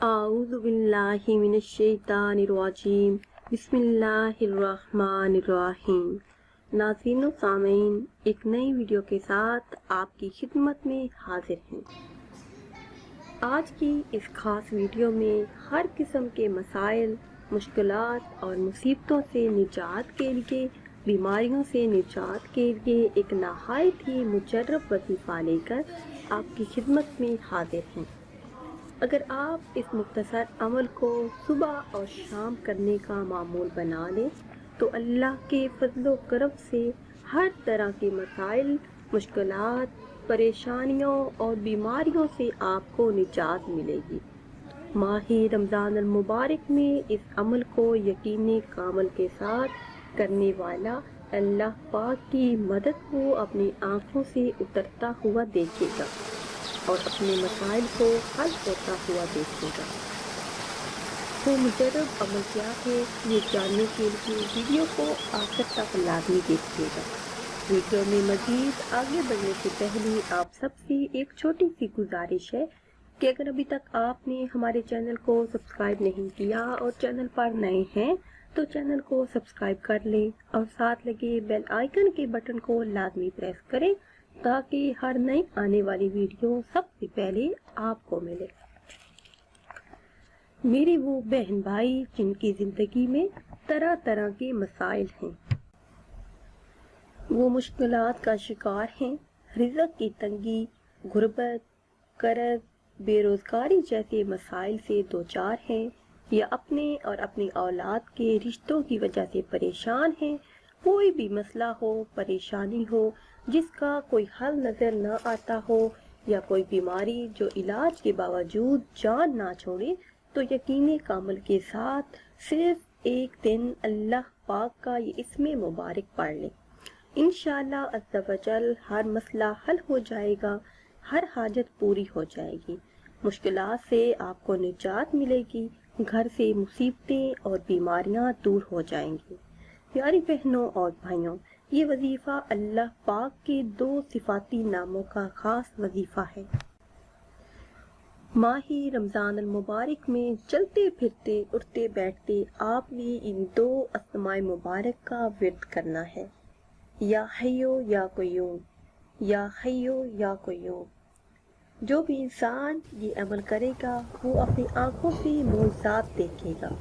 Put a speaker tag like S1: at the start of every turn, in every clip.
S1: اعوذ باللہ من الشیطان الرجیم بسم اللہ الرحمن الرحیم۔ ناظرین و سامعین، ایک نئی ویڈیو کے ساتھ آپ کی خدمت میں حاضر ہیں۔ آج کی اس خاص ویڈیو میں ہر قسم کے مسائل، مشکلات اور مصیبتوں سے نجات کے لیے، بیماریوں سے نجات کے لیے ایک نہایت ہی مجرب وظیفہ لے کر آپ کی خدمت میں حاضر ہیں۔ اگر آپ اس مختصر عمل کو صبح اور شام کرنے کا معمول بنا لیں تو اللہ کے فضل و کرم سے ہر طرح کے مسائل، مشکلات، پریشانیوں اور بیماریوں سے آپ کو نجات ملے گی۔ ماہ رمضان المبارک میں اس عمل کو یقین کامل کے ساتھ کرنے والا اللہ پاک کی مدد کو اپنی آنکھوں سے اترتا ہوا دیکھے گا اور اپنے مسائل کو حل ہوتا ہوا دیکھے گا۔ وہ مجرب عمل کیا ہے، یہ جاننے کے لیے ویڈیو کو آخر تک لازمی دیکھیے گا۔ ویڈیو میں مزید آگے بڑھنے سے پہلے آپ سب سے ایک چھوٹی سی گزارش ہے کہ اگر ابھی تک آپ نے ہمارے چینل کو سبسکرائب نہیں کیا اور چینل پر نئے ہیں تو چینل کو سبسکرائب کر لیں اور ساتھ لگے بیل آئیکن کے بٹن کو لازمی پریس کریں تاکہ ہر نئی آنے والی ویڈیو سب سے پہلے آپ کو ملے۔ میرے وہ بہن بھائی جن کی زندگی میں طرح طرح کے مسائل ہیں، وہ مشکلات کا شکار ہیں، رزق کی تنگی، غربت، قرض، بے روزگاری جیسے مسائل سے دوچار ہیں، یا اپنے اور اپنی اولاد کے رشتوں کی وجہ سے پریشان ہیں، کوئی بھی مسئلہ ہو، پریشانی ہو جس کا کوئی حل نظر نہ آتا ہو، یا کوئی بیماری جو علاج کے باوجود جان نہ چھوڑے، تو یقین کامل کے ساتھ صرف ایک دن اللہ پاک کا یہ اسم مبارک پڑھ لیں۔ انشاءاللہ عز و جل ہر مسئلہ حل ہو جائے گا، ہر حاجت پوری ہو جائے گی، مشکلات سے آپ کو نجات ملے گی، گھر سے مصیبتیں اور بیماریاں دور ہو جائیں گی۔ پیاری بہنوں اور بھائیوں، یہ وظیفہ اللہ پاک کے دو صفاتی ناموں کا خاص وظیفہ ہے۔ ماہ رمضان المبارک میں چلتے پھرتے اٹھتے بیٹھتے آپ نے ان دو اسماء مبارک کا ورد کرنا ہے، یا حیو یا قیوم، یا حیو یا قیوم۔ جو بھی انسان یہ عمل کرے گا وہ اپنی آنکھوں سے معجزات دیکھے گا۔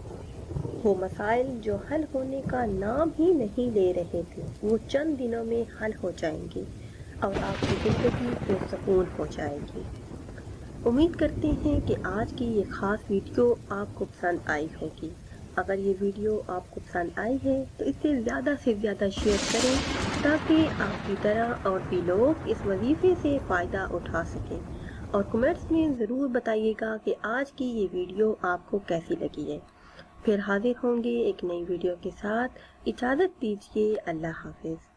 S1: وہ مسائل جو حل ہونے کا نام ہی نہیں لے رہے تھے وہ چند دنوں میں حل ہو جائیں گے اور آپ کی زندگی پرسکون ہو جائے گی۔ امید کرتے ہیں کہ آج کی یہ خاص ویڈیو آپ کو پسند آئی ہوگی۔ اگر یہ ویڈیو آپ کو پسند آئی ہے تو اسے زیادہ سے زیادہ شیئر کریں تاکہ آپ کی طرح اور بھی لوگ اس وظیفے سے فائدہ اٹھا سکیں، اور کمنٹس میں ضرور بتائیے گا کہ آج کی یہ ویڈیو آپ کو کیسی لگی ہے۔ پھر حاضر ہوں گے ایک نئی ویڈیو کے ساتھ۔ اجازت دیجیے، اللہ حافظ۔